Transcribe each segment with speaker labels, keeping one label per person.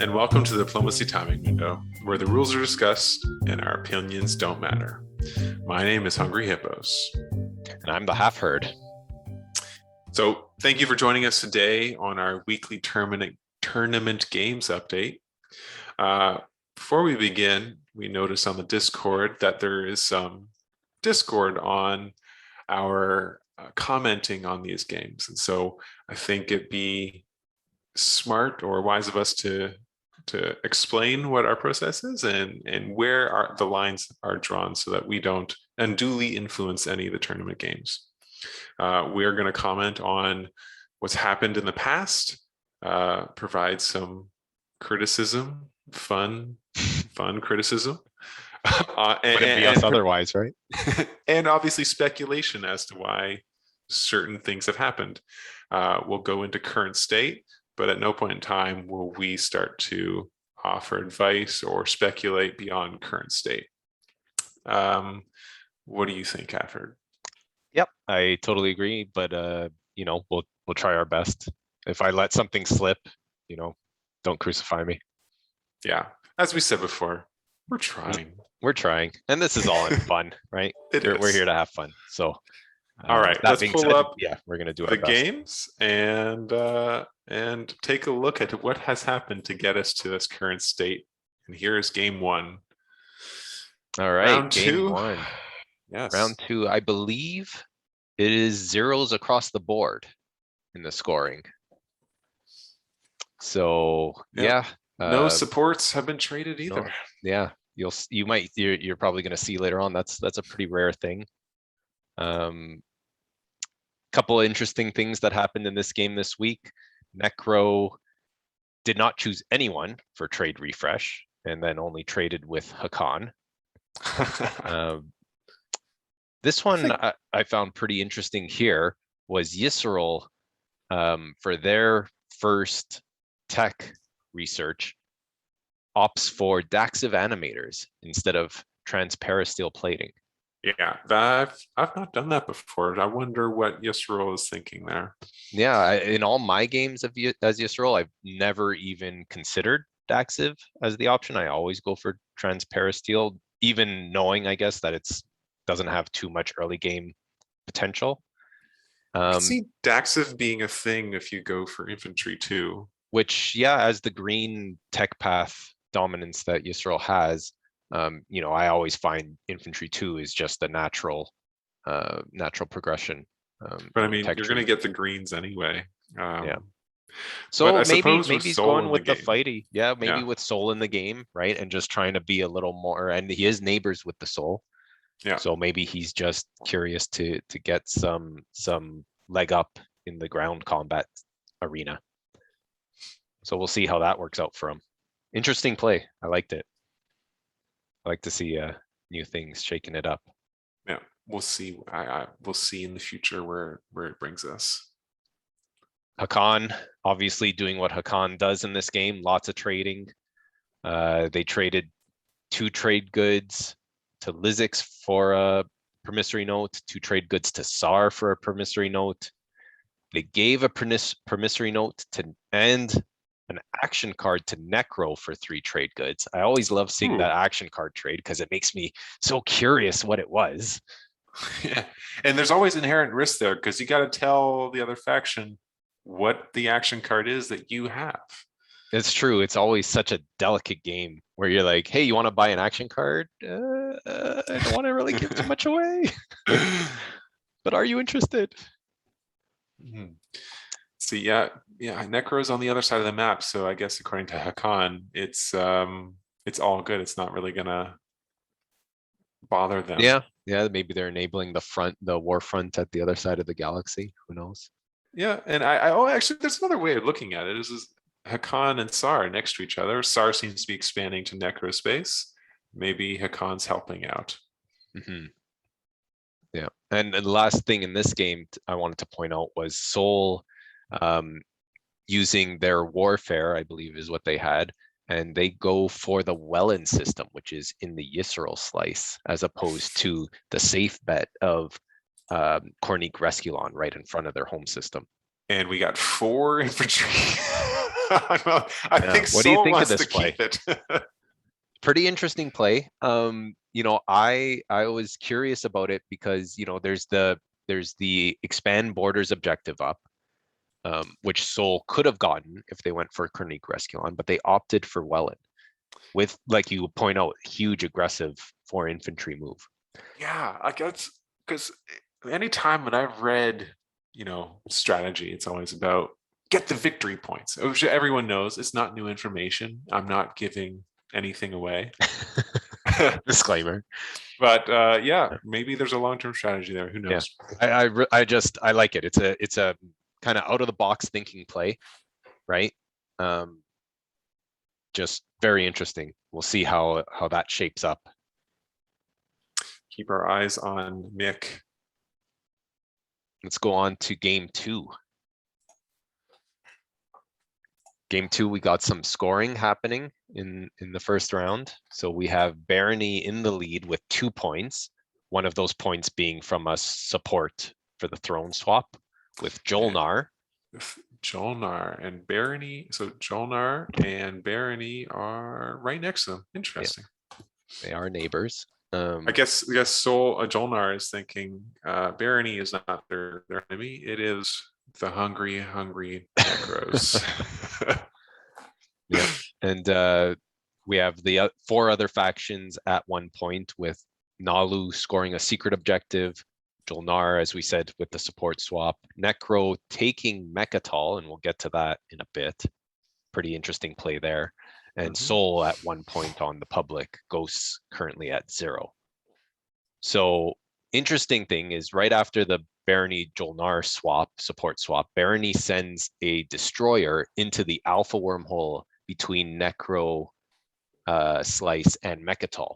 Speaker 1: and welcome to the Diplomacy Timing Window, where the rules are discussed and our opinions don't matter. My name is Hungry Hippos.
Speaker 2: And I'm the Half-Heard.
Speaker 1: So, thank you for joining us today on our weekly tournament games update. Before we begin, we noticed on the Discord that there is some Discord on our commenting on these games. And so I think it'd be smart or wise of us to explain what our process is and where the lines are drawn so that we don't unduly influence any of the tournament games. We're going to comment on what's happened in the past, provide some criticism, fun criticism.
Speaker 2: Wouldn't be us otherwise, right?
Speaker 1: And obviously speculation as to why certain things have happened. We'll go into current state, but at no point in time will we start to offer advice or speculate beyond current state. What do you think, Alfred?
Speaker 2: Yep, I totally agree. But we'll try our best. If I let something slip, don't crucify me.
Speaker 1: Yeah, as we said before, we're trying.
Speaker 2: We're trying, and this is all in fun, right? We're here to have fun. So,
Speaker 1: all right, let's pull up.
Speaker 2: Yeah, we're gonna do
Speaker 1: the games and take a look at what has happened to get us to this current state. And here is game one.
Speaker 2: All right,
Speaker 1: round
Speaker 2: game
Speaker 1: two.
Speaker 2: One.
Speaker 1: Yes.
Speaker 2: Round two. I believe it is zeros across the board in the scoring. So
Speaker 1: yeah. No supports have been traded either.
Speaker 2: No, yeah. You're probably going to see later on. That's a pretty rare thing. Couple of interesting things that happened in this game this week. Necro did not choose anyone for trade refresh, and then only traded with Hakan. This one I found pretty interesting here was Yisrael for their first tech research opts for Daxiv animators instead of transparasteel plating.
Speaker 1: Yeah, I've not done that before. I wonder what Yisrael is thinking there.
Speaker 2: Yeah, in all my games as Yisrael, I've never even considered Daxiv as the option. I always go for transparasteel, even knowing, I guess, that it's doesn't have too much early game potential.
Speaker 1: I see Daxiv being a thing if you go for infantry too.
Speaker 2: Which, yeah, as the green tech path dominance that Yisrael has, I always find infantry 2 is just a natural progression.
Speaker 1: But I mean, you're going to get the greens anyway.
Speaker 2: Yeah. So maybe he's going with the fighty. Yeah, maybe with soul in the game, right? And just trying to be a little more. And he is neighbors with the soul.
Speaker 1: Yeah.
Speaker 2: So maybe he's just curious to get some leg up in the ground combat arena. So we'll see how that works out for him. Interesting play. I liked it. I like to see new things, shaking it up.
Speaker 1: Yeah, we'll see. We'll see in the future where it brings us.
Speaker 2: Hakan obviously doing what Hakan does in this game. Lots of trading. They traded 2 trade goods to Lizix for a promissory note, 2 trade goods to SAR for a promissory note. They gave a promissory note and an action card to Necro for 3 trade goods. I always love seeing that action card trade because it makes me so curious what it was.
Speaker 1: Yeah, and there's always inherent risk there because you got to tell the other faction what the action card is that you have.
Speaker 2: It's true. It's always such a delicate game where you're like, hey, you want to buy an action card? I don't want to really give too much away. But are you interested?
Speaker 1: See, yeah, Necro's on the other side of the map, so I guess according to Hakan, it's all good. It's not really gonna bother them.
Speaker 2: Yeah, maybe they're enabling the war front at the other side of the galaxy. Who knows?
Speaker 1: Yeah, and actually, there's another way of looking at it. Is Hakan and SAR next to each other. SAR seems to be expanding to Necro space. Maybe Hakan's helping out.
Speaker 2: Mm-hmm. Yeah, and the last thing in this game I wanted to point out was Soul using their warfare, I believe is what they had, and they go for the Welland system, which is in the Yisrael slice, as opposed to the safe bet of Kornik Resculon right in front of their home system.
Speaker 1: and we got 4 infantry. I
Speaker 2: Yeah.
Speaker 1: think
Speaker 2: What do you
Speaker 1: Seoul
Speaker 2: think of
Speaker 1: wants
Speaker 2: this
Speaker 1: to
Speaker 2: play?
Speaker 1: keep it.
Speaker 2: Pretty interesting play. I was curious about it because there's the expand borders objective up, which Seoul could have gotten if they went for Kornik Rescuon, but they opted for Welland with, like you point out, huge aggressive 4 infantry move.
Speaker 1: Yeah, I guess because anytime when I've read, strategy, it's always about get the victory points. Which everyone knows it's not new information. I'm not giving anything away.
Speaker 2: Disclaimer.
Speaker 1: But yeah, maybe there's a long-term strategy there. Who
Speaker 2: Yeah,
Speaker 1: knows?
Speaker 2: I like it. It's a kind of out of the box thinking play, right? Just very interesting. We'll see how that shapes up.
Speaker 1: Keep our eyes on Mick.
Speaker 2: Let's go on to game 2. Game 2, we got some scoring happening in the first round. So we have Barony in the lead with 2 points. One of those points being from a support for the throne swap with Jolnar.
Speaker 1: Jolnar and Barony. So Jolnar and Barony are right next to them. Interesting.
Speaker 2: Yeah, they are neighbors.
Speaker 1: I guess Jolnar is thinking Barony is not their enemy. It is the hungry necros.
Speaker 2: Yeah, and we have the 4 other factions at 1 point with Nalu scoring a secret objective, Jolnar, as we said, with the support swap, Necro taking Mechatol, and we'll get to that in a bit. Pretty interesting play there. And Seoul at 1 point on the public, Ghosts currently at 0. So interesting thing is right after the Barony Jolnar support swap, Barony sends a destroyer into the alpha wormhole between Necro, Slice, and Mechatol.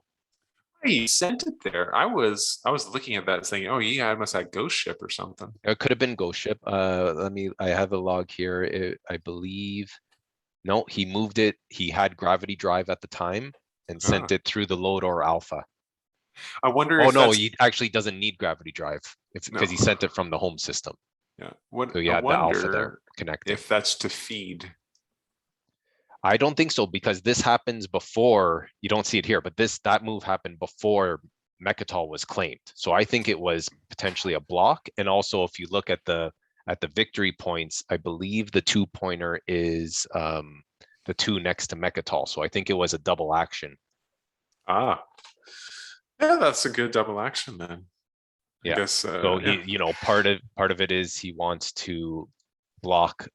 Speaker 1: He sent it there. I was looking at that saying, oh yeah, I must have Ghost Ship or something.
Speaker 2: It could have been Ghost Ship. I have a log here. I believe, no, he moved it. He had Gravity Drive at the time and sent it through the Lodor Alpha.
Speaker 1: I wonder
Speaker 2: Oh
Speaker 1: if
Speaker 2: no, he actually doesn't need Gravity Drive because he
Speaker 1: No.
Speaker 2: sent it from the home system.
Speaker 1: Yeah.
Speaker 2: So you had the Alpha there connected.
Speaker 1: If that's to feed.
Speaker 2: I don't think so, because this happens before, you don't see it here, but that move happened before Mechatol was claimed. So I think it was potentially a block. And also, if you look at the victory points, I believe the 2-pointer is the 2 next to Mechatol. So I think it was a double action.
Speaker 1: Ah, yeah, that's a good double action then.
Speaker 2: Yeah.
Speaker 1: I guess,
Speaker 2: so
Speaker 1: yeah.
Speaker 2: he, part of it is he wants to block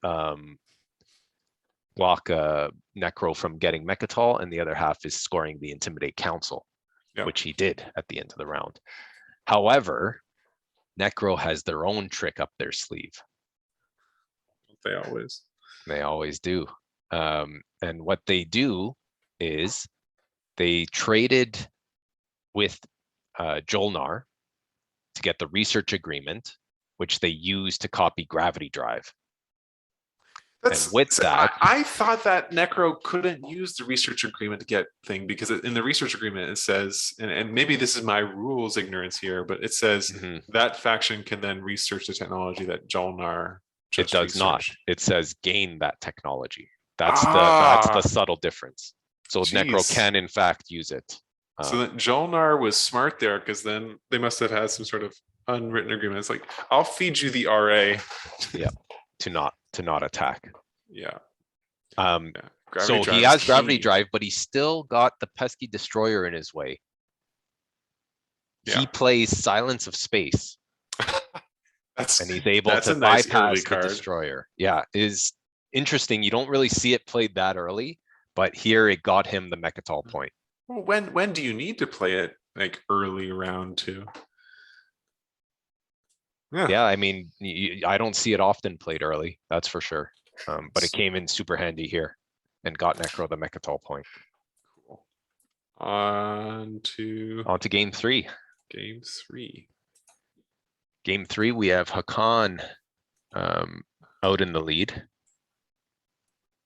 Speaker 2: Necro from getting Mechatol, and the other half is scoring the Intimidate Council, which he did at the end of the round. However, Necro has their own trick up their sleeve.
Speaker 1: They always
Speaker 2: do. And what they do is they traded with Jolnar to get the research agreement, which they used to copy Gravity Drive.
Speaker 1: I thought that Necro couldn't use the research agreement to get thing, because in the research agreement it says, and maybe this is my rules ignorance here, but it says that faction can then research the technology that Jolnar just
Speaker 2: It does not. It says gain that technology. That's the subtle difference. So Necro can in fact use it.
Speaker 1: So then Jolnar was smart there, because then they must have had some sort of unwritten agreement. It's like, I'll feed you the RA.
Speaker 2: Yeah, to not attack.
Speaker 1: Yeah.
Speaker 2: So he has Gravity Drive, but he still got the pesky destroyer in his way. He plays Silence of Space. And he's able to bypass the destroyer. Yeah, is interesting. You don't really see it played that early, but here it got him the Mechatol point.
Speaker 1: Well, when do you need to play it, like early round 2?
Speaker 2: Yeah, I mean, I don't see it often played early, that's for sure. But it came in super handy here and got Necro the Mechatol point.
Speaker 1: Cool. On to
Speaker 2: game 3. Game 3, we have Hakan out in the lead.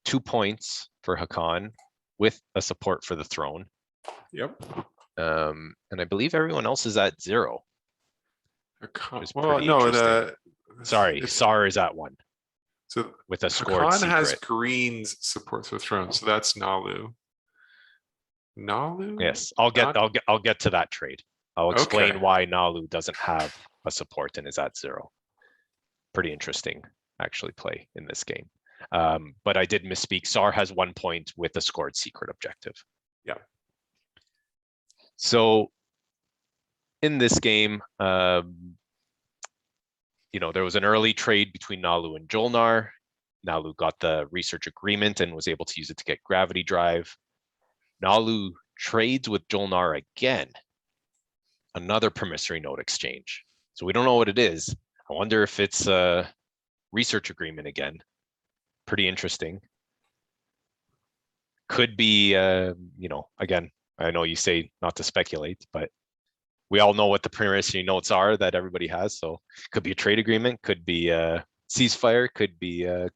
Speaker 2: 2 points for Hakan with a support for the throne.
Speaker 1: Yep.
Speaker 2: And I believe everyone else is at 0.
Speaker 1: Well, no,
Speaker 2: Sorry, Sar is at 1.
Speaker 1: So
Speaker 2: with a scored
Speaker 1: Hakan has
Speaker 2: secret.
Speaker 1: green's support for the throne, so that's Nalu. Nalu?
Speaker 2: Yes, I'll get to that trade. I'll explain
Speaker 1: Okay.
Speaker 2: why Nalu doesn't have a support and is at 0. Pretty interesting, actually, play in this game. But I did misspeak. Sar has 1 point with a scored secret objective.
Speaker 1: Yeah.
Speaker 2: So in this game, there was an early trade between Nalu and Jolnar. Nalu got the research agreement and was able to use it to get gravity drive. Nalu trades with Jolnar again. Another promissory note exchange. So we don't know what it is. I wonder if it's a research agreement again. Pretty interesting. Could be, again, I know you say not to speculate, but we all know what the promissory notes are that everybody has. So could be a trade agreement, could be a ceasefire, could be the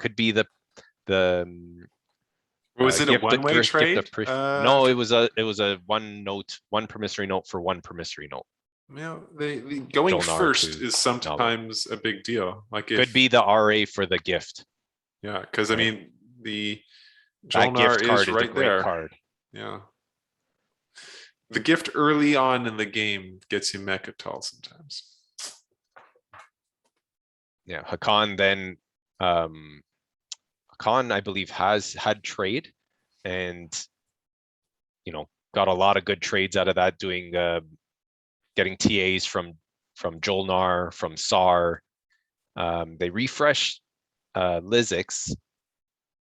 Speaker 1: Was it a
Speaker 2: gift
Speaker 1: one-way trade?
Speaker 2: no, it was a one promissory note for one promissory note.
Speaker 1: The going
Speaker 2: Jolnar
Speaker 1: first
Speaker 2: to
Speaker 1: is sometimes a big deal. Like
Speaker 2: could be the RA for the gift.
Speaker 1: Yeah, because I
Speaker 2: Right.
Speaker 1: mean the
Speaker 2: That gift
Speaker 1: Jolnar
Speaker 2: card
Speaker 1: is
Speaker 2: is a
Speaker 1: right
Speaker 2: great
Speaker 1: there.
Speaker 2: card.
Speaker 1: Yeah. The gift early on in the game gets you Mechatol sometimes.
Speaker 2: Yeah, Hakan then Hakan, I believe, has had trade and got a lot of good trades out of that, doing getting TAs from Jolnar, from Sar. They refresh Lizix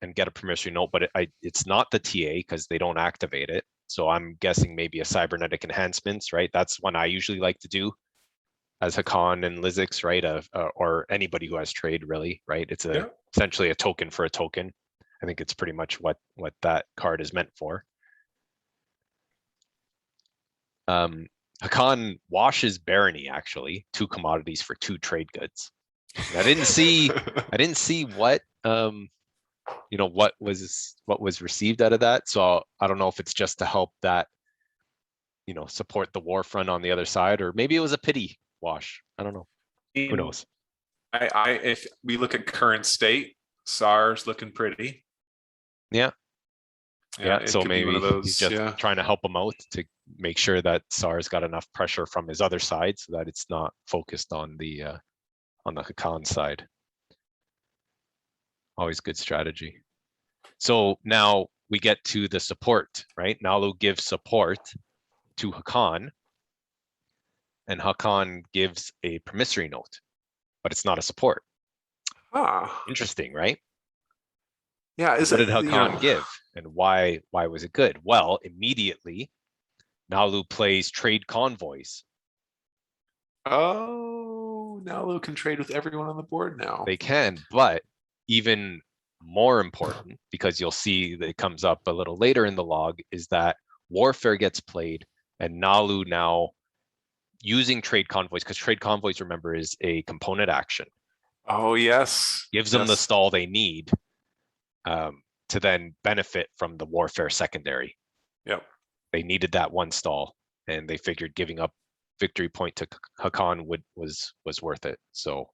Speaker 2: and get a promissory note, but it's not the TA because they don't activate it. So I'm guessing maybe a cybernetic enhancements, right? That's one I usually like to do as Hakan and Lizix, right? Or anybody who has trade, really, right? It's essentially a token for a token. I think it's pretty much what that card is meant for. Hakan washes Barony, actually, 2 commodities for 2 trade goods. And I didn't see what what was received out of that. So I don't know if it's just to help that support the war front on the other side, or maybe it was a pity wash. I don't know. Who knows?
Speaker 1: If we look at current state, SAR's looking pretty.
Speaker 2: Yeah. So maybe he's just
Speaker 1: yeah.
Speaker 2: trying to help him out to make sure that SAR's got enough pressure from his other side so that it's not focused on the Hakan side. Always good strategy. So now we get to the support, right? Nalu gives support to Hakan, and Hakan gives a promissory note, but it's not a support. Interesting, right?
Speaker 1: Yeah.
Speaker 2: What did Hakan give, and why was it good? Well, immediately Nalu plays trade convoys.
Speaker 1: Oh, Nalu can trade with everyone on the board now.
Speaker 2: They can, but even more important, because you'll see that it comes up a little later in the log, is that warfare gets played, and Nalu now using trade convoys, because trade convoys, remember, is a component action.
Speaker 1: Oh, yes.
Speaker 2: Gives them the stall they need to then benefit from the warfare secondary.
Speaker 1: Yep.
Speaker 2: They needed that 1 stall, and they figured giving up victory point to Hakan was worth it. So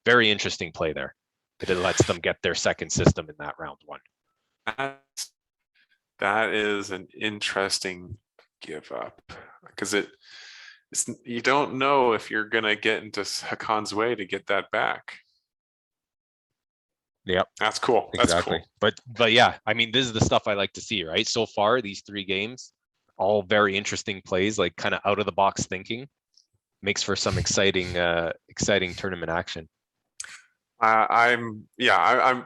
Speaker 2: very interesting play there. It lets them get their second system in that round 1.
Speaker 1: That is an interesting give up, because you don't know if you're gonna get into Hakan's way to get that back.
Speaker 2: Yep,
Speaker 1: that's cool.
Speaker 2: Exactly. That's cool. But yeah, I mean, this is the stuff I like to see, right? So far, these 3 games, all very interesting plays, like kind of out of the box thinking, makes for some exciting tournament action.
Speaker 1: I'm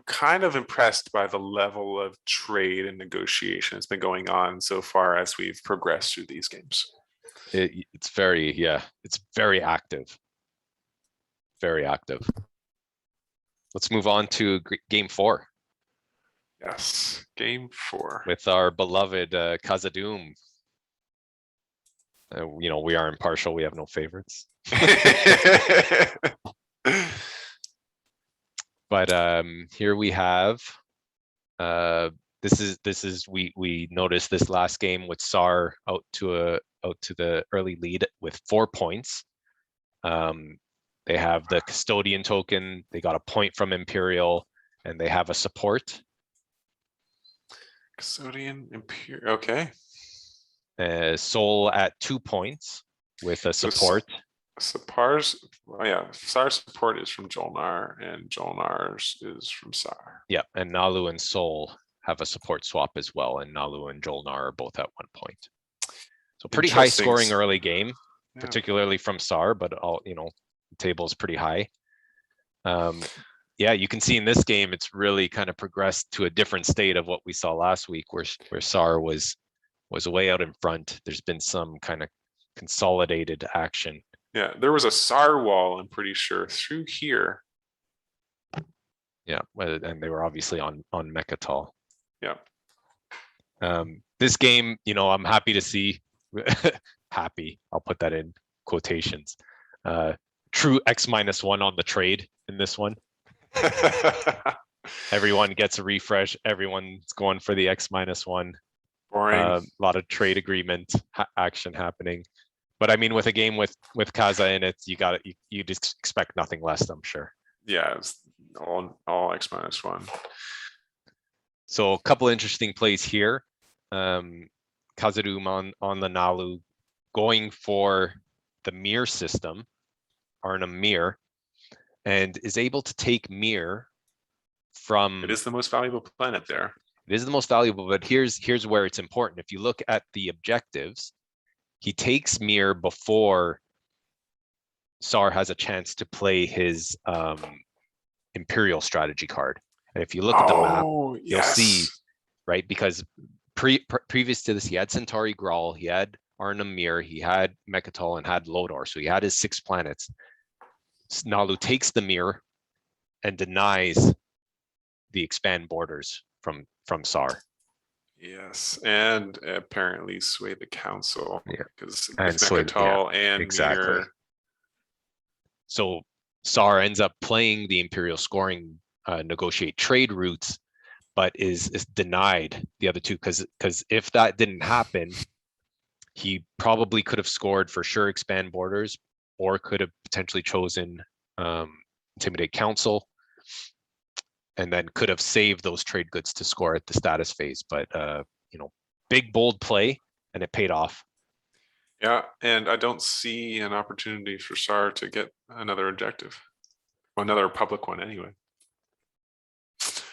Speaker 1: kind of impressed by the level of trade and negotiation that's been going on so far as we've progressed through these games.
Speaker 2: It's very active. Very active. Let's move on to game 4.
Speaker 1: Yes, game 4.
Speaker 2: With our beloved Kazadoom. We are impartial. We have no favorites. But here we have this is we noticed this last game with Sar out to the early lead with 4 points. They have the custodian token. They got a point from Imperial. and they have a support.
Speaker 1: Custodian Imperial. Okay.
Speaker 2: Soul at 2 points with a
Speaker 1: So
Speaker 2: support.
Speaker 1: Sapar's, yeah, Sar's support is from Jolnar, and Jolnar's is from Sar.
Speaker 2: Yeah, and Nalu and Soul have a support swap as well, and Nalu and Jolnar are both at 1 point. So pretty high
Speaker 1: Interesting.
Speaker 2: scoring early game,
Speaker 1: Yeah.
Speaker 2: particularly from Sar, but all the table is pretty high. Yeah, you can see in this game it's really kind of progressed to a different state of what we saw last week, where Sar was way out in front. There's been some kind of consolidated action.
Speaker 1: Yeah, there was a Sar wall, I'm pretty sure, through here.
Speaker 2: Yeah, and they were obviously on Mechatol.
Speaker 1: Yeah.
Speaker 2: This game, I'm happy to see. Happy, I'll put that in quotations. True X-1 on the trade in this one. Everyone gets a refresh. Everyone's going for the X-1.
Speaker 1: Boring.
Speaker 2: A lot of trade agreement action happening. But I mean, with a game with Kaza in it, you just expect nothing less, I'm sure.
Speaker 1: Yeah, it's all X-1.
Speaker 2: So a couple interesting plays here. Kazadoom on the Nalu, going for the mirror system, Arnhem Mirror, and is able to take Mir from.
Speaker 1: It is the most valuable planet there.
Speaker 2: It is the most valuable, but here's where it's important. If you look at the objectives, he takes Mir before Sar has a chance to play his Imperial strategy card. And if you look at the map, you'll see, right? Because previous to this, he had Centauri Grawl, he had Arnhem Mir, he had Mechatol, and had Lodor. So he had his 6 planets. Nalu takes the Mir and denies the expand borders from Sar.
Speaker 1: Yes, and apparently sway the council.
Speaker 2: Yeah,
Speaker 1: because
Speaker 2: and sway,
Speaker 1: and
Speaker 2: exactly.
Speaker 1: Mir.
Speaker 2: So Sar ends up playing the Imperial scoring, negotiate trade routes, but is denied the other two, because if that didn't happen, he probably could have scored for sure expand borders, or could have potentially chosen intimidate council, and then could have saved those trade goods to score at the status phase. But big bold play, and it paid off.
Speaker 1: Yeah, and I don't see an opportunity for Sar to get another objective, another public one anyway.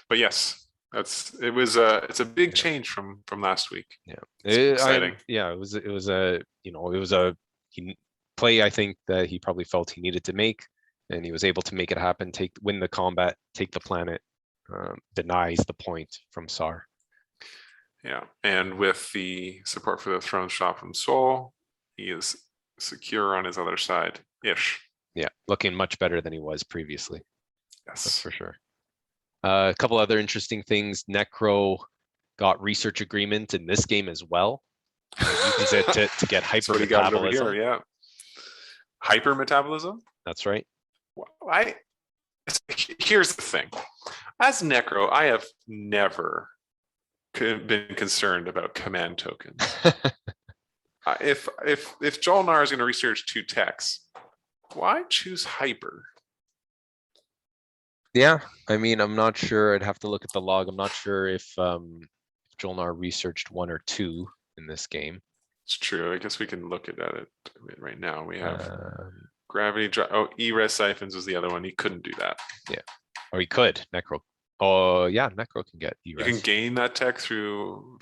Speaker 1: But yes, it's a big change from last week.
Speaker 2: Yeah,
Speaker 1: exciting.
Speaker 2: It was a play I think that he probably felt he needed to make, and he was able to make it happen. Win the combat, take the planet, denies the point from Sar.
Speaker 1: Yeah, and with the support for the throne shop from Sol, he is secure on his other side-ish.
Speaker 2: Yeah, looking much better than he was previously.
Speaker 1: Yes,
Speaker 2: that's for sure. A couple other interesting things. Necro got research agreement in this game as well. Uses it to get hyper metabolism.
Speaker 1: Yeah, hyper metabolism.
Speaker 2: That's right.
Speaker 1: Well, here's the thing. As Necro, I have never been concerned about command tokens. If Jolnar is going to research 2 techs, why choose hyper?
Speaker 2: Yeah, I mean, I'm not sure. I'd have to look at the log. I'm not sure if Jolnar researched 1 or 2 in this game.
Speaker 1: It's true. I guess we can look at it right now. We have gravity drop. Oh, E-res siphons was the other one. He couldn't do that.
Speaker 2: Yeah, or he could. Necro. Oh yeah, Necro can get E-res.
Speaker 1: You can gain that tech through.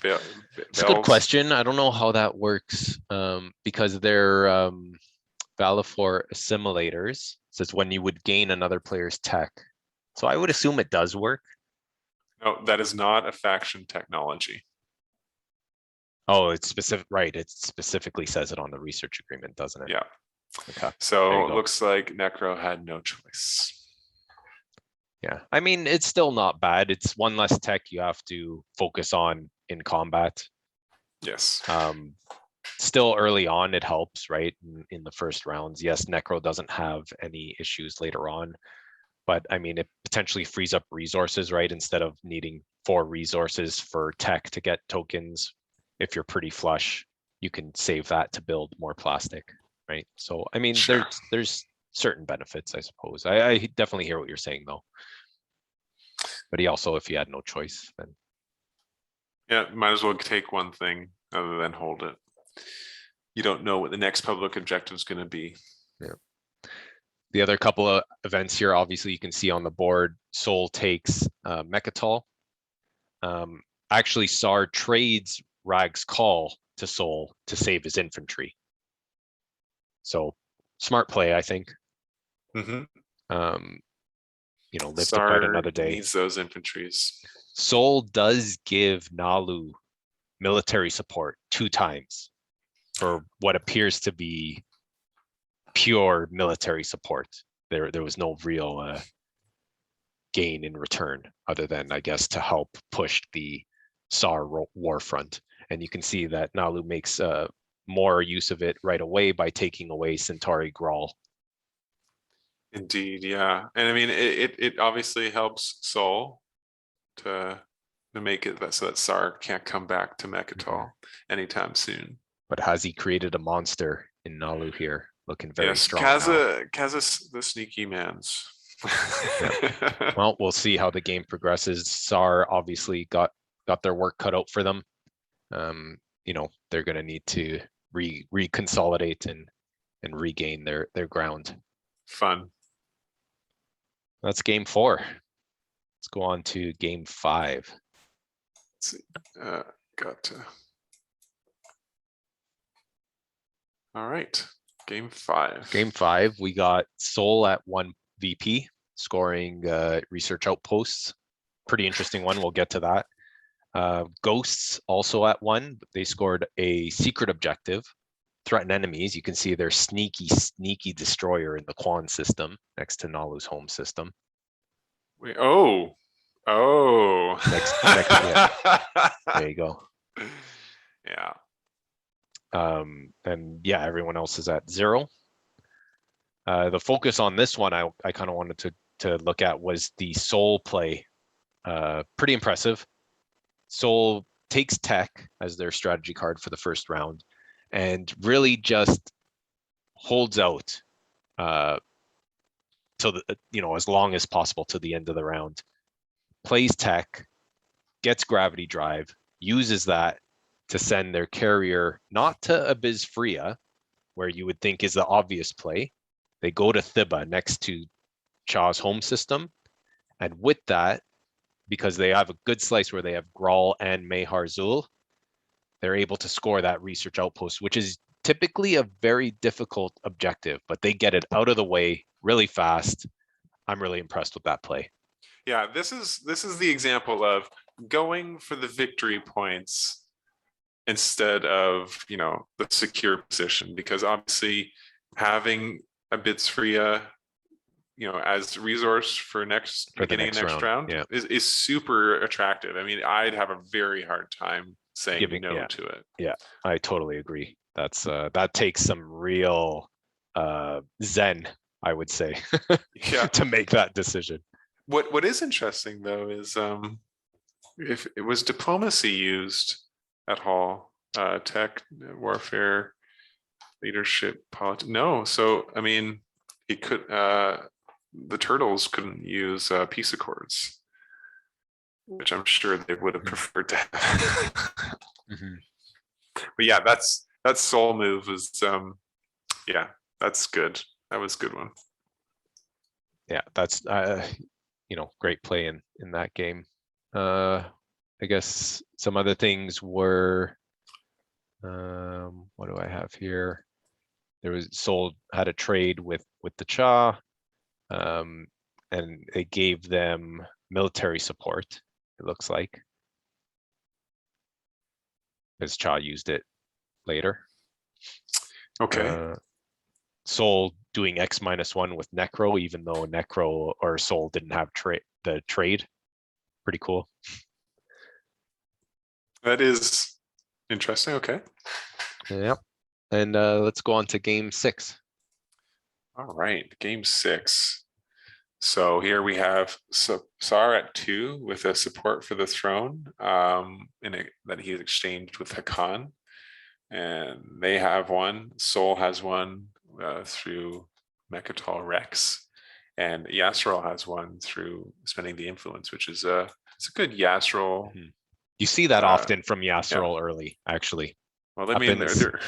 Speaker 2: It's a good question. I don't know how that works, because they're Valifor assimilators. Says when you would gain another player's tech. So I would assume it does work.
Speaker 1: No, that is not a faction technology.
Speaker 2: Oh, it's specific, right? It specifically says it on the research agreement, doesn't it?
Speaker 1: Yeah.
Speaker 2: Okay.
Speaker 1: So it looks like Necro had no choice.
Speaker 2: Yeah, I mean, it's still not bad. It's 1 less tech you have to focus on in combat.
Speaker 1: Yes.
Speaker 2: Still early on, it helps, right? In the first rounds. Yes, Necro doesn't have any issues later on. But I mean, it potentially frees up resources, right? Instead of needing 4 resources for tech to get tokens, if you're pretty flush, you can save that to build more plastic, right? So, I mean,
Speaker 1: sure.
Speaker 2: there's certain benefits, I suppose. I definitely hear what you're saying, though. But he also, if he had no choice, then
Speaker 1: Yeah, might as well take one thing other than hold it. You don't know what the next public objective is going to be.
Speaker 2: yeah. The other couple of events here, obviously, you can see on the board. Sol takes Mechatol. Actually, Sar trades Rag's Call to Sol to save his infantry. So smart play, I think.
Speaker 1: Mm-hmm.
Speaker 2: Live to fight another day.
Speaker 1: Needs those infantries.
Speaker 2: Sol does give Nalu military support 2 times for what appears to be pure military support. There was no real gain in return, other than, I guess, to help push the Sar war front. And you can see that Nalu makes more use of it right away by taking away Centauri Grawl.
Speaker 1: Indeed, yeah. And I mean, it obviously helps Sol to make it so that Sar can't come back to Mechatol anytime soon.
Speaker 2: But has he created a monster in Nalu here? Looking very strong
Speaker 1: Kaza, the sneaky mans.
Speaker 2: Yeah. Well, we'll see how the game progresses. Sar obviously got their work cut out for them. They're going to need to reconsolidate and regain their ground.
Speaker 1: Fun.
Speaker 2: That's game 4. Let's go on to game 5.
Speaker 1: Let's see. Got to. All right. Game 5.
Speaker 2: Game 5, we got Sol at 1 VP, scoring research outposts. Pretty interesting one. We'll get to that. Ghosts also at 1. They scored a secret objective. Threaten enemies. You can see their sneaky destroyer in the Quan system next to Nalu's home system.
Speaker 1: Wait, oh.
Speaker 2: Next, yeah. There you go.
Speaker 1: Yeah.
Speaker 2: And yeah, everyone else is at 0. The focus on this one, I kind of wanted to look at was the Sol play. Pretty impressive. Sol takes tech as their strategy card for the first round, and really just holds out till as long as possible to the end of the round. Plays tech, gets gravity drive, uses that to send their carrier not to Abyss Freya, where you would think is the obvious play. They go to Thiba next to Cha's home system, and with that, because they have a good slice where they have Grawl and Mehar Zul, they're able to score that research outpost, which is typically a very difficult objective, but they get it out of the way really fast. I'm really impressed with that play.
Speaker 1: Yeah, this is the example of going for the victory points instead of the secure position, because obviously having a Bits Freya as resource for beginning of next round
Speaker 2: yeah.
Speaker 1: is super attractive. I mean, I'd have a very hard time saying no to it.
Speaker 2: Yeah, I totally agree. That's that takes some real zen, I would say, to make that decision.
Speaker 1: What is interesting though is if it was diplomacy used at Hall, tech, warfare, leadership, politics. No, so I mean, it could. The turtles couldn't use peace accords, which I'm sure they would have preferred to have. But yeah, that Sol move was that's good. That was a good one.
Speaker 2: Yeah, that's great play in that game. I guess some other things were what do I have here? There was Sol had a trade with the Cha, and it gave them military support, it looks like, because Cha used it later.
Speaker 1: Okay.
Speaker 2: Sol doing X-1 with Necro, even though Necro or Sol didn't have the trade. Pretty cool.
Speaker 1: That is interesting. Okay.
Speaker 2: Yeah. And let's go on to game 6.
Speaker 1: All right, game 6. So here we have Sar at 2 with a support for the throne that he exchanged with Hakan. And they have one. Sol has one through Mechatol Rex. and Yasserol has one through spending the influence, which is it's a good Yasserol.
Speaker 2: You see that often from
Speaker 1: Yeah.
Speaker 2: Yasserol early, actually.
Speaker 1: Well, I mean,
Speaker 2: Happens.
Speaker 1: their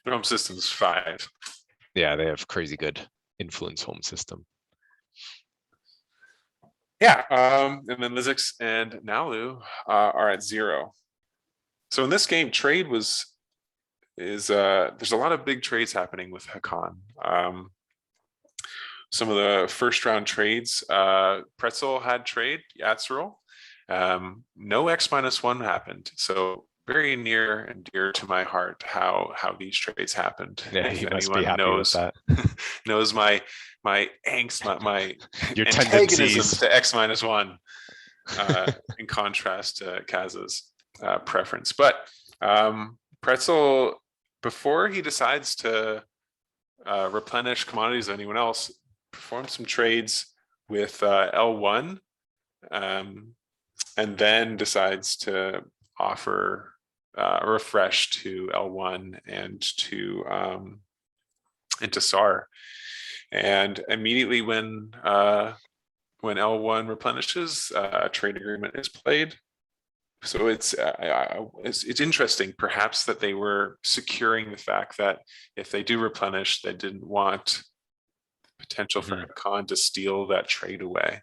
Speaker 1: home system's 5.
Speaker 2: Yeah, they have crazy good influence home system.
Speaker 1: Yeah, and then Lizix and Nalu are at 0. So in this game, trade there's a lot of big trades happening with Hakan. Some of the first round trades, Pretzel had trade, Yatserol. No X-1 happened. So very near and dear to my heart how these trades happened.
Speaker 2: Yeah,
Speaker 1: If
Speaker 2: you must be happy
Speaker 1: knows,
Speaker 2: with that.
Speaker 1: knows my angst, my
Speaker 2: Your
Speaker 1: antagonisms
Speaker 2: tendencies.
Speaker 1: to X-1, in contrast to Kaza's preference. But Pretzel, before he decides to replenish commodities of anyone else, performed some trades with L1, and then decides to offer a refresh to L1 and to SAR. And immediately when L1 replenishes, a trade agreement is played. So it's interesting, perhaps, that they were securing the fact that if they do replenish, they didn't want potential for Hakan to steal that trade away.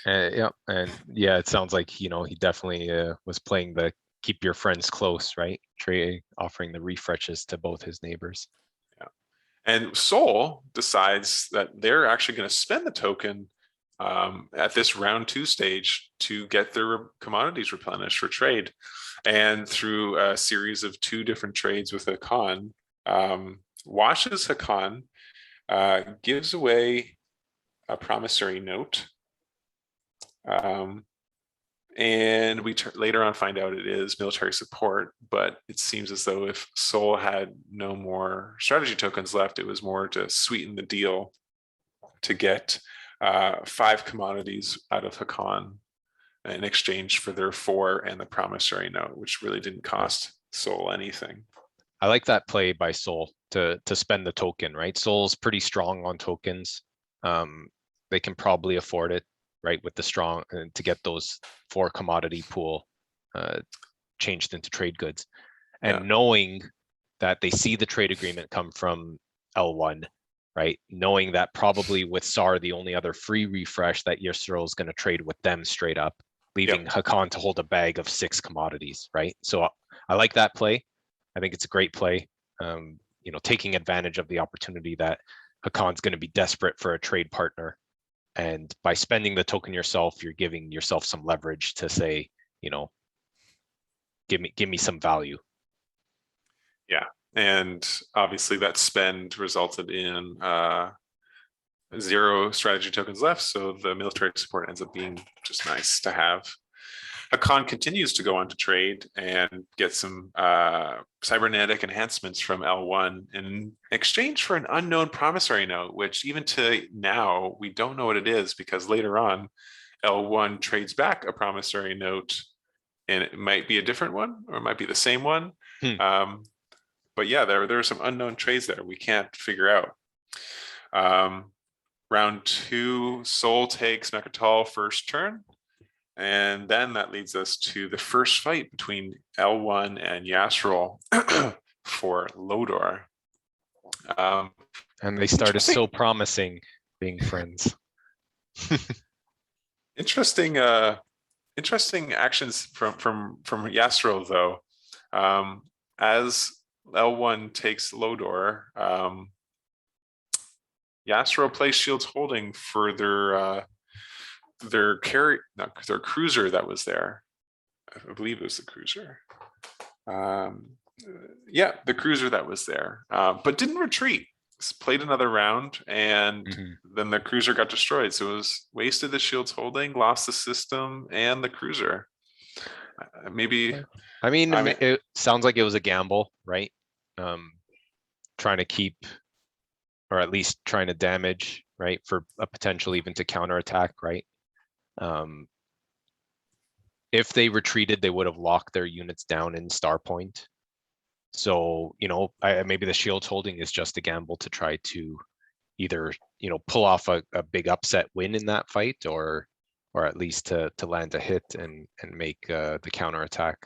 Speaker 2: Yeah, and yeah, it sounds like he definitely was playing the keep your friends close, right? Trade offering the refreshes to both his neighbors.
Speaker 1: Yeah, and Seoul decides that they're actually going to spend the token at this round 2 stage to get their commodities replenished for trade, and through a series of 2 different trades with Hakan, washes Hakan, gives away a promissory note, and we later on find out it is military support. But it seems as though if Seoul had no more strategy tokens left, it was more to sweeten the deal to get 5 commodities out of Hakan in exchange for their 4 and the promissory note, which really didn't cost Seoul anything.
Speaker 2: I like that play by Seoul to spend the token, right? Seoul's pretty strong on tokens. They can probably afford it, right? With the strong to get those 4 commodity pool changed into trade goods, and knowing that they see the trade agreement come from L1, right? Knowing that probably with SAR, the only other free refresh that Yasserol is going to trade with them straight up, leaving Hakan to hold a bag of 6 commodities, right? So I like that play. I think it's a great play. Taking advantage of the opportunity that Hakan's going to be desperate for a trade partner, and by spending the token yourself, you're giving yourself some leverage to say, give me some value.
Speaker 1: Yeah, and obviously that spend resulted in 0 strategy tokens left, so the military support ends up being just nice to have. Hakan continues to go on to trade and get some cybernetic enhancements from L1 in exchange for an unknown promissory note, which even to now, we don't know what it is, because later on, L1 trades back a promissory note, and it might be a different one, or it might be the same one. But yeah, there are some unknown trades there we can't figure out. Round 2, Seoul takes Mechatol first turn. And then that leads us to the first fight between L1 and Yasserol for Lodor.
Speaker 2: And they started so promising being friends.
Speaker 1: Interesting actions from Yasserol, though. As L1 takes Lodor, Yasserol plays Shields Holding for their cruiser that was there. I believe it was the cruiser. The cruiser that was there, but didn't retreat. Played another round, and then the cruiser got destroyed. So it was wasted the Shields Holding, lost the system and the cruiser. Maybe.
Speaker 2: I mean, it sounds like it was a gamble, right? Trying to keep, or at least trying to damage, right, for a potential even to counterattack, right? If they retreated, they would have locked their units down in Star Point. So, maybe the Shields Holding is just a gamble to try to either, pull off a big upset win in that fight, or at least to land a hit and make the counterattack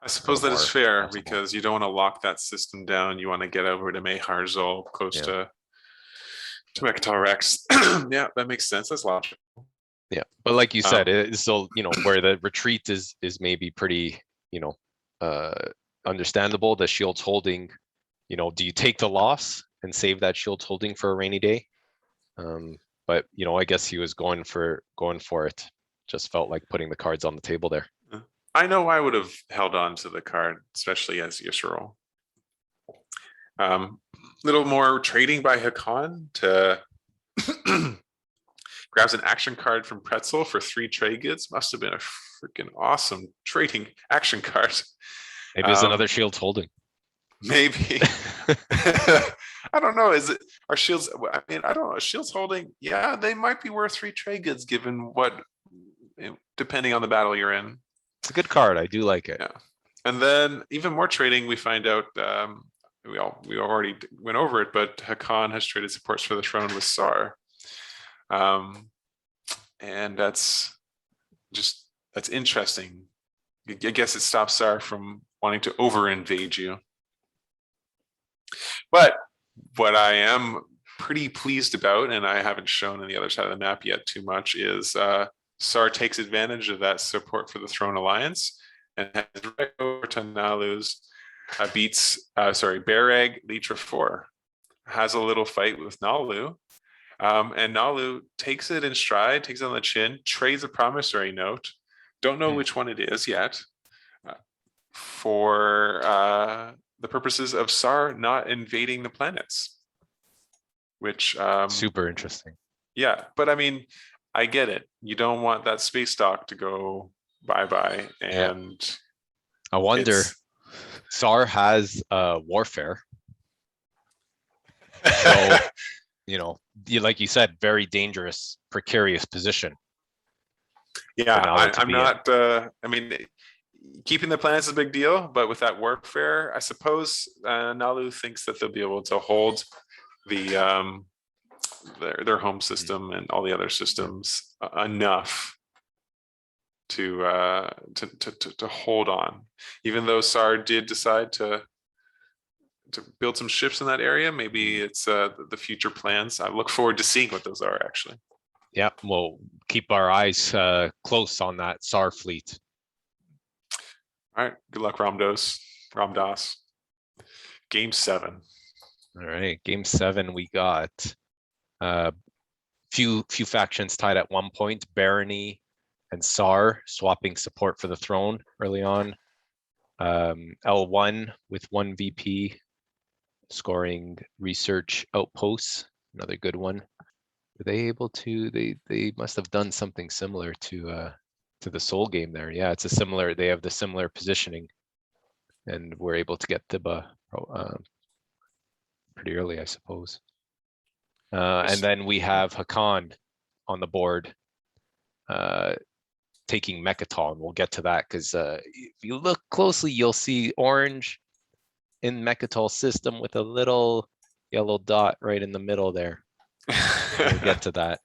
Speaker 1: I
Speaker 2: a
Speaker 1: suppose
Speaker 2: little
Speaker 1: that is
Speaker 2: more
Speaker 1: fair
Speaker 2: possible.
Speaker 1: because you don't want to lock that system down. You want to get over to Mayharzol, close
Speaker 2: Yeah.
Speaker 1: to Mekhitar Rex. Yeah, that makes sense. That's logical.
Speaker 2: Yeah, but like you said,
Speaker 1: Um,
Speaker 2: it's still, where the retreat is maybe pretty, uh, understandable. The shield's holding, do you take the loss and save that shield's holding for a rainy day? But I guess he was going for it. Just felt like putting the cards on the table there.
Speaker 1: I know I would have held on to the card, especially as Yusrol. Little more trading by Hakan to grabs an action card from Pretzel for 3 trade goods. Must have been a freaking awesome trading action card.
Speaker 2: Maybe it's another shield's holding.
Speaker 1: Maybe. I don't know. Are shields? I mean, I don't know. Shields holding? Yeah, they might be worth 3 trade goods given what, depending on the battle you're in.
Speaker 2: It's a good card. I do like it.
Speaker 1: Yeah, and then even more trading. We find out we already went over it, but Hakan has traded supports for the throne with Sar, and that's interesting. I guess it stops Sar from wanting to over invade you. But what I am pretty pleased about, and I haven't shown on the other side of the map yet too much, is Sar takes advantage of that support for the Throne Alliance and has right over to Nalu's, beats Bereg Litra 4, has a little fight with Nalu, and Nalu takes it in stride, takes it on the chin, trades a promissory note. Don't know which one it is yet, for the purposes of Sar not invading the planets, which
Speaker 2: super interesting.
Speaker 1: Yeah, but I mean, I get it. You don't want that space dock to go bye-bye, and
Speaker 2: I wonder, Sar has warfare. So, like you said, very dangerous, precarious position.
Speaker 1: Yeah, I'm not. I mean, keeping the planets is a big deal, but with that warfare, I suppose Nalu thinks that they'll be able to hold the their home system and all the other systems enough to hold on, even though Sar did decide to build some ships in that area. Maybe it's the future plans. I look forward to seeing what those are, actually.
Speaker 2: Yeah, we'll keep our eyes close on that Sar fleet.
Speaker 1: All right, good luck, Ramdas. Game 7.
Speaker 2: All right, game 7, we got few factions tied at one point. Barony and Sar swapping support for the throne early on. L1 with 1 VP scoring research outposts, another good one. Were they able to? They must have done something similar to the Soul game there. Yeah, it's a similar. They have the similar positioning, and we're able to get Tiba pretty early, I suppose. And then we have Hakan on the board, taking Mechatol, and we'll get to that because if you look closely, you'll see orange in Mechatol's system with a little yellow dot right in the middle there. We'll get to that.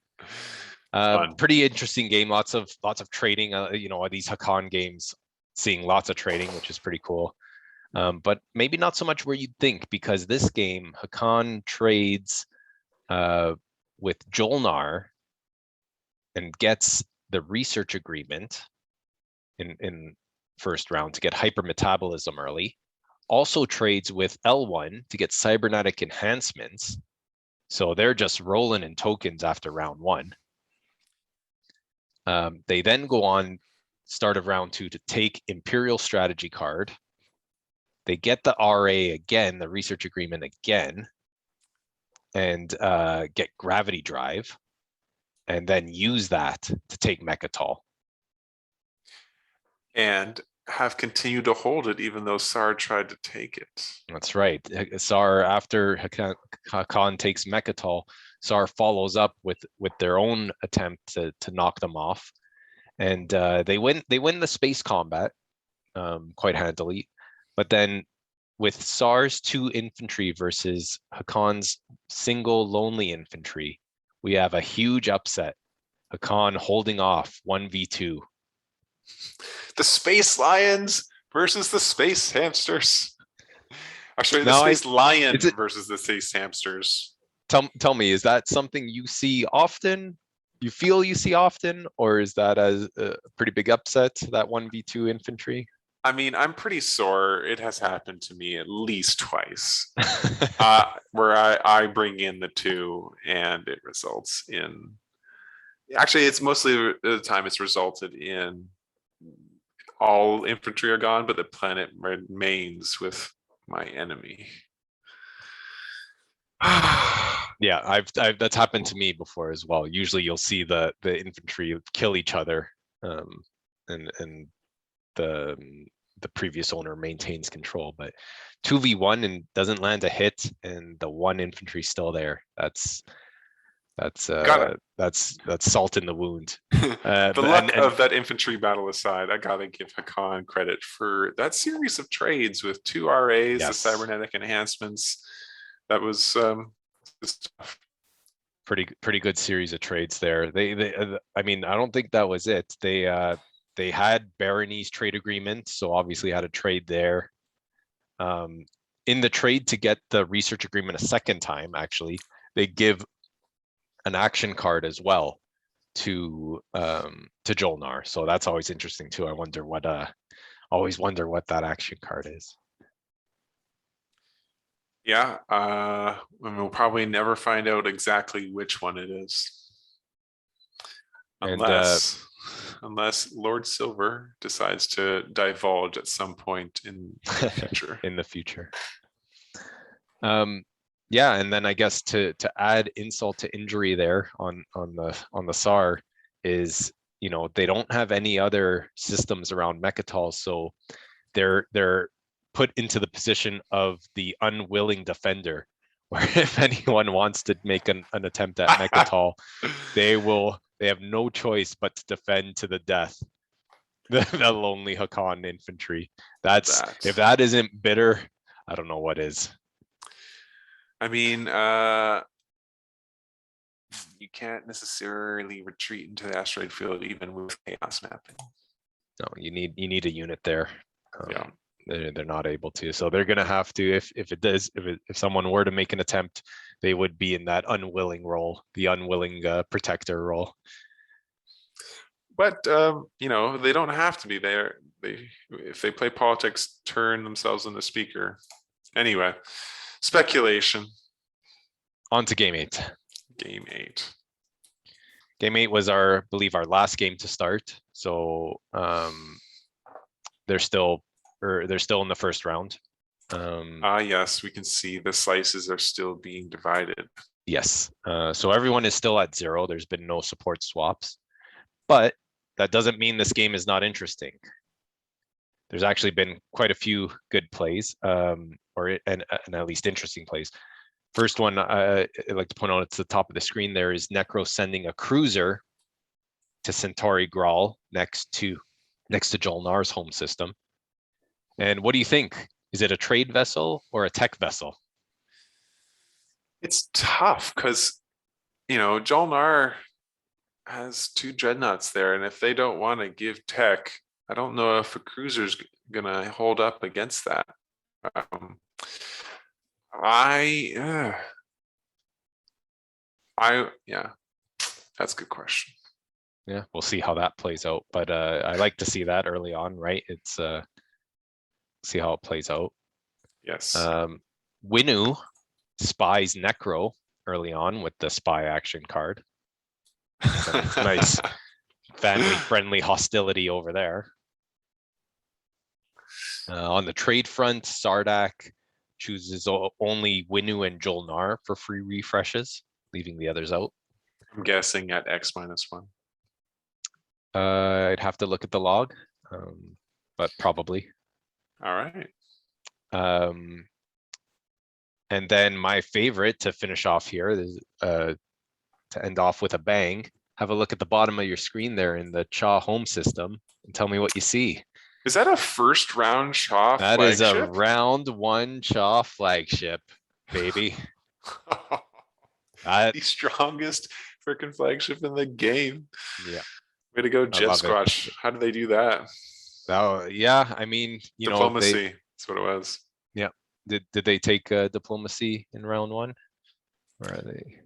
Speaker 2: Pretty interesting game. Lots of trading. These Hakan games, seeing lots of trading, which is pretty cool. But maybe not so much where you'd think, because this game Hakan trades with Jolnar and gets the research agreement in first round to get hypermetabolism early. Also trades with L1 to get cybernetic enhancements. So they're just rolling in tokens after round 1. They then go on start of round 2 to take Imperial Strategy card. They get the RA again, the research agreement again, and get Gravity Drive, and then use that to take Mechatol.
Speaker 1: And have continued to hold it even though Sar tried to take it.
Speaker 2: That's right. Sar, after Hakan takes Mechatol, Sar follows up with their own attempt to knock them off, and they win the space combat quite handily. But then with Tsar's 2 infantry versus Hakon's single lonely infantry, we have a huge upset. Hakan holding off 1v2.
Speaker 1: The space lions versus the space hamsters. Actually, the
Speaker 2: Now,
Speaker 1: space lion
Speaker 2: is it-
Speaker 1: versus the space hamsters.
Speaker 2: Tell me, is that something you see often? You feel you see often, or is that a pretty big upset, that 1v2 infantry?
Speaker 1: I mean, I'm pretty sure it has happened to me at least twice, where I bring in the two and it results in. Actually, it's mostly the time it's resulted in all infantry are gone, but the planet remains with my enemy.
Speaker 2: Yeah, I've that's happened to me before as well. Usually, you'll see the infantry kill each other, and the previous owner maintains control. But 2v1 and doesn't land a hit, and the one infantry still there. That's salt in the wound.
Speaker 1: The luck of that infantry battle aside, I gotta give Hakan credit for that series of trades with 2 RAs,
Speaker 2: Yes.
Speaker 1: the cybernetic enhancements. That was
Speaker 2: pretty good series of trades there. I mean, I don't think that was it. They had Barony's trade agreement, so obviously had a trade there. In the trade to get the research agreement a second time, actually, they give an action card as well to Jolnar. So that's always interesting too. I always wonder what that action card is.
Speaker 1: yeah, and we'll probably never find out exactly which one it is. Unless Lord Silver decides to divulge at some point in the future.
Speaker 2: In the future. Yeah, and then I guess to add insult to injury there on the SAR is, you know, they don't have any other systems around Mechatol, so they're put into the position of the unwilling defender, where if anyone wants to make an attempt at Mechatol, they have no choice but to defend to the death the lonely Hakan infantry. If that isn't bitter, I don't know what is.
Speaker 1: I mean, you can't necessarily retreat into the asteroid field even with chaos mapping.
Speaker 2: No, you need a unit there.
Speaker 1: Yeah,
Speaker 2: they're not able to, so they're gonna have to. If someone were to make an attempt, they would be in that unwilling role, the unwilling protector role.
Speaker 1: But you know, they don't have to be there. If they play politics, turn themselves into speaker. Anyway, speculation.
Speaker 2: On to game 8.
Speaker 1: Game 8.
Speaker 2: Game 8 was I believe our last game to start. So they're still in the first round.
Speaker 1: Yes, we can see the slices are still being divided.
Speaker 2: Yes. So everyone is still at 0. There's been no support swaps, but that doesn't mean this game is not interesting. There's actually been quite a few good plays, and at least interesting plays. First one I'd like to point out, it's the top of the screen there, is Necro sending a cruiser to Centauri Graal next to Jolnar's home system. And what do you think? Is it a trade vessel or a tech vessel?
Speaker 1: It's tough because, you know, Jolnar has 2 dreadnoughts there, and if they don't want to give tech, I don't know if a cruiser's gonna hold up against that. Yeah, that's a good question.
Speaker 2: Yeah, we'll see how that plays out. But I like to see that early on, right? It's see how it plays out.
Speaker 1: Yes.
Speaker 2: Winu spies Necro early on with the spy action card. Nice family-friendly hostility over there. On the trade front, Sardak chooses only Winu and Jolnar for free refreshes, leaving the others out.
Speaker 1: I'm guessing at X-1.
Speaker 2: I'd have to look at the log, but probably.
Speaker 1: All right.
Speaker 2: And then my favorite to finish off here is to end off with a bang. Have a look at the bottom of your screen there in the Cha home system and tell me what you see.
Speaker 1: Is that a first round Shaw
Speaker 2: That is a
Speaker 1: flagship?
Speaker 2: round one Chaw flagship, baby.
Speaker 1: The strongest freaking flagship in the game.
Speaker 2: Yeah,
Speaker 1: Way to go,
Speaker 2: I
Speaker 1: Jet
Speaker 2: love it.
Speaker 1: Squatch. How did they do that?
Speaker 2: Oh, yeah. I mean,
Speaker 1: Diplomacy. That's what it was.
Speaker 2: yeah. Did they take diplomacy in round one? Or are they?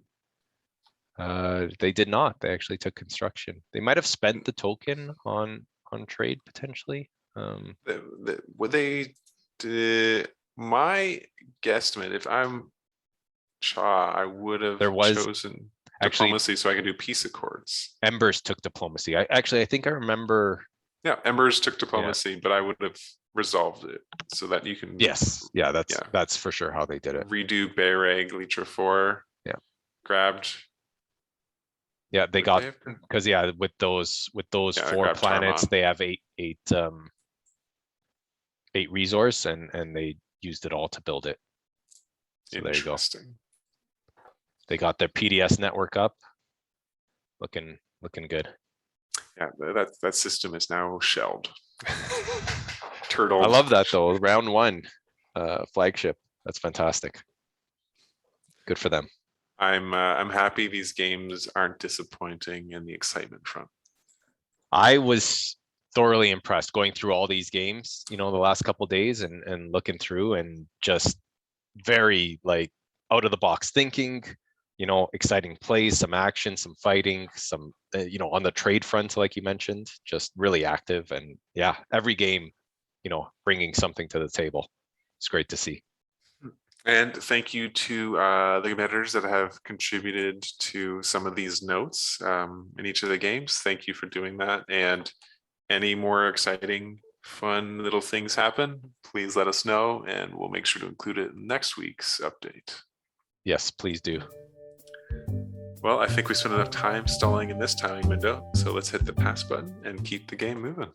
Speaker 2: They did not. They actually took construction. They might have spent the token on trade potentially.
Speaker 1: Would they? My guesstimate, if I'm Shaw, I would have
Speaker 2: There was
Speaker 1: chosen
Speaker 2: actually
Speaker 1: diplomacy so I could do peace accords.
Speaker 2: Embers took diplomacy. I think I remember.
Speaker 1: Yeah, Embers took diplomacy, but I would have resolved it so that you can
Speaker 2: Yes, yeah, that's for sure how they did it.
Speaker 1: redo Beyreg, Leecher 4.
Speaker 2: Yeah.
Speaker 1: Grabbed.
Speaker 2: Yeah, they
Speaker 1: Would
Speaker 2: got
Speaker 1: they have?
Speaker 2: because with those
Speaker 1: Yeah, I
Speaker 2: 4
Speaker 1: grabbed
Speaker 2: planets,
Speaker 1: Tarmon.
Speaker 2: they have eight resource and they used it all to build it. So there you go.
Speaker 1: Interesting.
Speaker 2: They got their PDS network up. Looking good.
Speaker 1: Yeah, that system is now shelled. Turtle.
Speaker 2: I love that though. Round one flagship. That's fantastic. Good for them.
Speaker 1: I'm happy these games aren't disappointing in the excitement front.
Speaker 2: I was thoroughly impressed going through all these games, the last couple days and looking through and just very like out of the box thinking, exciting plays, some action, some fighting, some, on the trade front, like you mentioned, just really active. And yeah, every game, bringing something to the table. It's great to see.
Speaker 1: And thank you to the competitors that have contributed to some of these notes in each of the games. Thank you for doing that. And any more exciting, fun little things happen, please let us know and we'll make sure to include it in next week's update.
Speaker 2: Yes, please do.
Speaker 1: Well, I think we spent enough time stalling in this timing window, so let's hit the pass button and keep the game moving.